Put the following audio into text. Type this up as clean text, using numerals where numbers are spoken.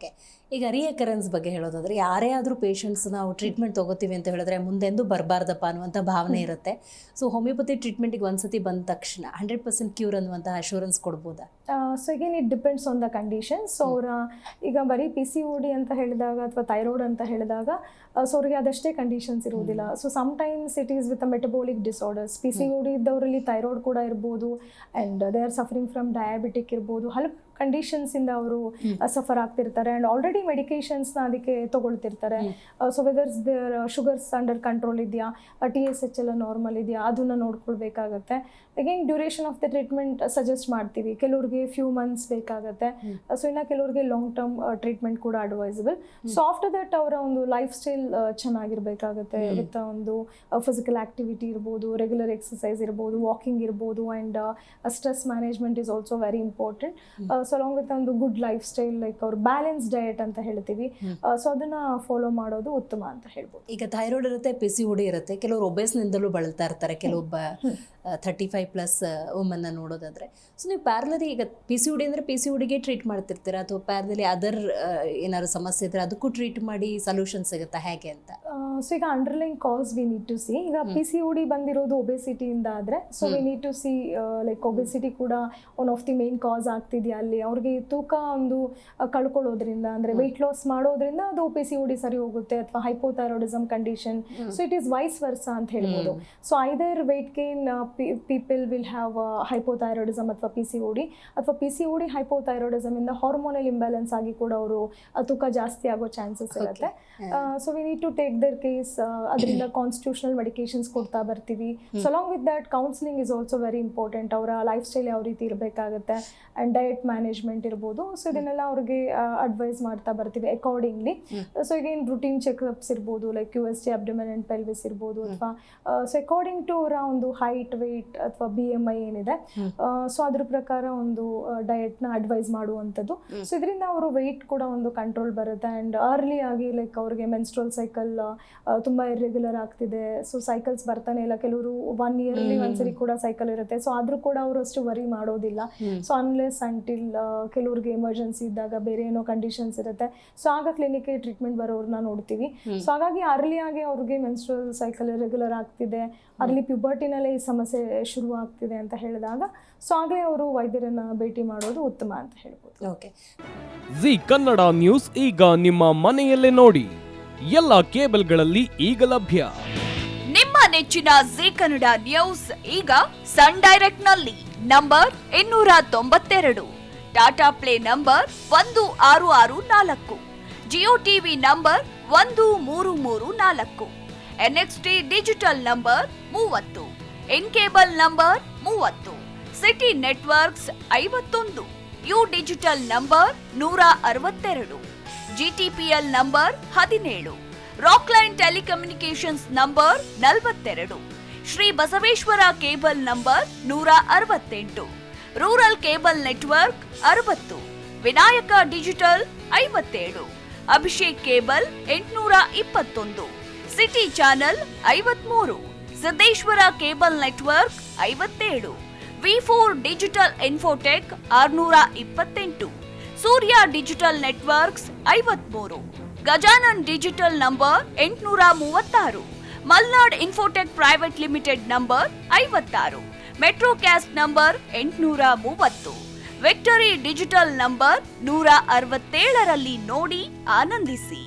Okay, ಈಗ ರಿಯಕರೆನ್ಸ್ ಬಗ್ಗೆ ಹೇಳೋದಾದ್ರೆ ಯಾರೇ ಆದರೂ ಪೇಷಂಟ್ಸ್ ನಾವು ಟ್ರೀಟ್ಮೆಂಟ್ ತೊಗೋತೀವಿ ಅಂತ ಹೇಳಿದ್ರೆ ಮುಂದೆಂದೂ ಬರಬಾರ್ದಪ್ಪ ಅನ್ನುವಂಥ ಭಾವನೆ ಇರುತ್ತೆ. ಸೊ ಹೋಮಿಯೋಪತಿ ಟ್ರೀಟ್ಮೆಂಟಿಗೆ ಒಂದ್ಸತಿ ಬಂದ ತಕ್ಷಣ 100% ಕ್ಯೂರ್ ಅನ್ನುವಂಥ ಅಶೂರೆನ್ಸ್ ಕೊಡ್ಬೋದಾ? So again it depends on the condition. So ಅವರ ಈಗ ಬರೀ PCOD ಅಂತ ಹೇಳಿದಾಗ ಅಥವಾ ಥೈರಾಯ್ಡ್ ಅಂತ ಹೇಳಿದಾಗ ಸೊ ಅವ್ರಿಗೆ ಅದಷ್ಟೇ ಕಂಡೀಷನ್ಸ್ ಇರುವುದಿಲ್ಲ. So sometimes it is with metabolic disorders. PCOD ಇದ್ದವರಲ್ಲಿ ಥೈರಾಯ್ಡ್ ಕೂಡ ಇರ್ಬೋದು, and they are suffering from diabetic ಇರ್ಬೋದು, ಹಲವು ಕಂಡೀಷನ್ಸಿಂದ ಅವರು ಸಫರ್ ಆಗ್ತಿರ್ತಾರೆ ಆ್ಯಂಡ್ ಆಲ್ರೆಡಿ ಮೆಡಿಕೇಶನ್ಸ್ನ ಅದಕ್ಕೆ ತೊಗೊಳ್ತಿರ್ತಾರೆ. So whether's their sugars under control ಇದೆಯಾ, TSH ಎಲ್ಲ ನಾರ್ಮಲ್ ಇದೆಯಾ, ಅದನ್ನು ನೋಡ್ಕೊಳ್ಬೇಕಾಗತ್ತೆ. Again duration of the treatment suggest ಮಾಡ್ತೀವಿ. ಕೆಲವ್ರಿಗೆ ಫ್ಯೂ ಮಂತ್ಸ್ ಬೇಕಾಗುತ್ತೆ, ಸೊ ಇನ್ನು ಕೆಲವ್ರಿಗೆ ಲಾಂಗ್ ಟರ್ಮ್ ಟ್ರೀಟ್ಮೆಂಟ್ ಕೂಡ ಅಡ್ವೈಸಬಲ್. ಸೊ ಆಫ್ಟರ್ ದಟ್ ಅವರ ಒಂದು ಲೈಫ್ ಸ್ಟೈಲ್ ಚೆನ್ನಾಗಿರ್ಬೇಕಾಗುತ್ತೆ. ವಿತ್ ಒಂದು ಫಿಸಿಕಲ್ ಆಕ್ಟಿವಿಟಿ ಇರ್ಬೋದು, ರೆಗ್ಯುಲರ್ ಎಕ್ಸಸೈಸ್ ಇರ್ಬೋದು, ವಾಕಿಂಗ್ ಇರ್ಬೋದು, and stress management is also very important. So along with ಒಂದು ಗುಡ್ ಲೈಫ್ ಸ್ಟೈಲ್, ಲೈಕ್ ಅವ್ರು ಬ್ಯಾಲೆನ್ಸ್ ಡಯಟ್ ಅಂತ ಹೇಳ್ತೀವಿ, ಸೊ ಅದನ್ನು ಫಾಲೋ ಮಾಡೋದು ಉತ್ತಮ ಅಂತ ಹೇಳ್ಬೋದು. ಈಗ ಥೈರಾಯ್ಡ್ ಇರುತ್ತೆ, PCOD ಇರುತ್ತೆ, ಕೆಲವರು ಒಬೇಸ್ನಿಂದಲೂ ಬಳಲ್ತಾ ಇರ್ತಾರೆ, ಕೆಲವೊಬ್ಬ 35+ ವುಮನ್ನ ನೋಡೋದಾದರೆ. ಸೊ ನೀವು ಪ್ಯಾರಲರಿ ಈಗ PCOD ಅಂದರೆ PCODಗೆ ಟ್ರೀಟ್ ಮಾಡ್ತಿರ್ತೀರಾ ಅಥವಾ ಪ್ಯಾರಲರಿ ಅದರ್ ಏನಾದ್ರು ಸಮಸ್ಯೆ ಇದ್ದರೆ ಅದಕ್ಕೂ ಟ್ರೀಟ್ ಮಾಡಿ ಸೊಲ್ಯೂಷನ್ ಸಿಗುತ್ತಾ ಹೇಗೆ ಅಂತ? ಸೊ ಈಗ underline cause we need to see. ಈಗ PCOD ಬಂದಿರೋದು ಒಬೆಸಿಟಿಯಿಂದ ಆದರೆ, so we need to see like obesity ಕೂಡ one of the main cause ಆಗ್ತಿದೆಯಾ ಅಲ್ಲಿ. ಅವ್ರಿಗೆ ತೂಕ ಒಂದು ಕಳ್ಕೊಳ್ಳೋದ್ರಿಂದ ಅಂದರೆ ವೆಯ್ಟ್ ಲಾಸ್ ಮಾಡೋದ್ರಿಂದ ಅದು PCOD ಸರಿ ಹೋಗುತ್ತೆ, ಅಥವಾ hypothyroidism condition. So it is vice versa ಅಂತ ಹೇಳ್ಬೋದು. So either weight gain people will have hypothyroidism ಅಥವಾ PCOD, ಅಥವಾ PCOD ಹೈಪೋಥೈರಾಯ್ಡಿಸಮ್ ಇಂದ ಹಾರ್ಮೋನಲ್ ಇಂಬ್ಯಾಲೆನ್ಸ್ ಆಗಿ ಕೂಡ ಅವರು ತೂಕ ಜಾಸ್ತಿ ಆಗೋ ಚಾನ್ಸಸ್ ಇರುತ್ತೆ. So we need to take their case. ಅದರಿಂದ ಕಾನ್ಸ್ಟಿಟ್ಯೂಷನಲ್ ಮೆಡಿಕೇಶನ್ಸ್ ಕೊಡ್ತಾ ಬರ್ತೀವಿ. So along with that counselling is also very important. ಅವರ ಲೈಫ್ ಸ್ಟೈಲ್ ಯಾವ ರೀತಿ ಇರಬೇಕಾಗುತ್ತೆ, ಆ್ಯಂಡ್ ಡಯಟ್ ಮ್ಯಾನೇಜ್ಮೆಂಟ್ ಇರ್ಬೋದು. ಸೊ ಇದನ್ನೆಲ್ಲ ಅವ್ರಿಗೆ ಅಡ್ವೈಸ್ ಮಾಡ್ತಾ ಬರ್ತೀವಿ ಅಕಾರ್ಡಿಂಗ್ಲಿ. ಸೊ ಈಗ ಏನು ರುಟೀನ್ ಚೆಕಪ್ಸ್ ಇರ್ಬೋದು, ಲೈಕ್ USG ಅಬ್ಡೊಮೆನ್ ಆ್ಯಂಡ್ ಪೆಲ್ವಿಸ್ ಇರ್ಬೋದು, ಅಥವಾ ಸೊ ಅಕಾರ್ಡಿಂಗ್ ಟು ಅವರ ಒಂದು ಹೈಟ್, ವೇಟ್ ಅಥವಾ BMI ಏನಿದೆ, ಸೊ ಅದ್ರ ಪ್ರಕಾರ ಒಂದು ಡಯಟ್ನ ಅಡ್ವೈಸ್ ಮಾಡುವಂಥದ್ದು. ಸೊ ಇದರಿಂದ ಅವರು ವೆಯ್ಟ್ ಕೂಡ ಒಂದು ಕಂಟ್ರೋಲ್ ಬರುತ್ತೆ. ಆ್ಯಂಡ್ ಅರ್ಲಿ ಆಗಿ ಲೈಕ್ ಅವ್ರಿಗೆ ಮೆನ್ಸ್ಟ್ರಲ್ ಸೈಕಲ್ ತುಂಬ ಇರ್ರೆಗ್ಯುಲರ್ ಆಗ್ತಿದೆ, ಸೊ ಸೈಕಲ್ಸ್ ಬರ್ತಾನೆ ಇಲ್ಲ, ಕೆಲವರು 1 ಇಯರ್ಲಿ ಒಂದ್ಸರಿ ಕೂಡ ಸೈಕಲ್ ಇರುತ್ತೆ, ಸೊ ಆದರೂ ಕೂಡ ಅವರು ಅಷ್ಟು ವರಿ ಮಾಡೋದಿಲ್ಲ. ಸೊ ಅನ್ಲೆಸ್ ಅಂಟಿಲ್ ಕೆಲವ್ರಿಗೆ ಎಮರ್ಜೆನ್ಸಿ ಇದ್ದಾಗ ಬೇರೆ ಏನೋ ಕಂಡೀಷನ್ಸ್ ಇರುತ್ತೆ, ಸೊ ಆಗ ಕ್ಲಿನಿಕ್ಗೆ ಟ್ರೀಟ್ಮೆಂಟ್ ಬರೋರನ್ನ ನೋಡ್ತೀವಿ. ಸೊ ಹಾಗಾಗಿ ಅರ್ಲಿ ಆಗಿ ಅವ್ರಿಗೆ ಮೆನ್ಸ್ಟ್ರಲ್ ಸೈಕಲ್ ರೆಗ್ಯುಲರ್ ಆಗ್ತಿದೆ, ಅರ್ಲಿ ಪ್ಯೂಬರ್ಟಿನಲ್ಲೇ ಈ ಸಮಸ್ಯೆ ಶುರು ಆಗ್ತಿದೆ ಅಂತ ಹೇಳಿದಾಗ, ಸೊ ಆಗಲೇ ಅವರು ವೈದ್ಯರನ್ನ ಭೇಟಿ ಮಾಡೋದು ಉತ್ತಮ ಅಂತ ಹೇಳ್ಬೋದು. ಓಕೆ, ಜಿ ಕನ್ನಡ ನ್ಯೂಸ್ ಈಗ ನಿಮ್ಮ ಮನೆಯಲ್ಲೇ ನೋಡಿ. ಎಲ್ಲ ಕೇಬಲ್ಗಳಲ್ಲಿ ಈಗ ಲಭ್ಯ. ನಿಮ್ಮ ನೆಚ್ಚಿನ ಜಿ ಕನ್ನಡ ನ್ಯೂಸ್ ಈಗ ಸನ್ ಡೈರೆಕ್ಟ್ ನಲ್ಲಿ number 292, Tata play number 1664, Jio TV number 1334, NXT digital number 30, in cable number 30, city networks 51, U digital number 162, GTPL number 17, Rockline telecommunications number 42, Shri Basaveshwara cable number 168, rural cable network 60, Vinayaka digital 57, Abhishek cable 821, city channel 53, Siddeshwara cable network 57, V4 digital Infotech 628, Surya digital networks 53, Gajanan digital number 836, Malnad Infotech private limited number 56, Metrocast number 830, Victory digital number 167ರಲ್ಲಿ ನೋಡಿ ಆನಂದಿಸಿ.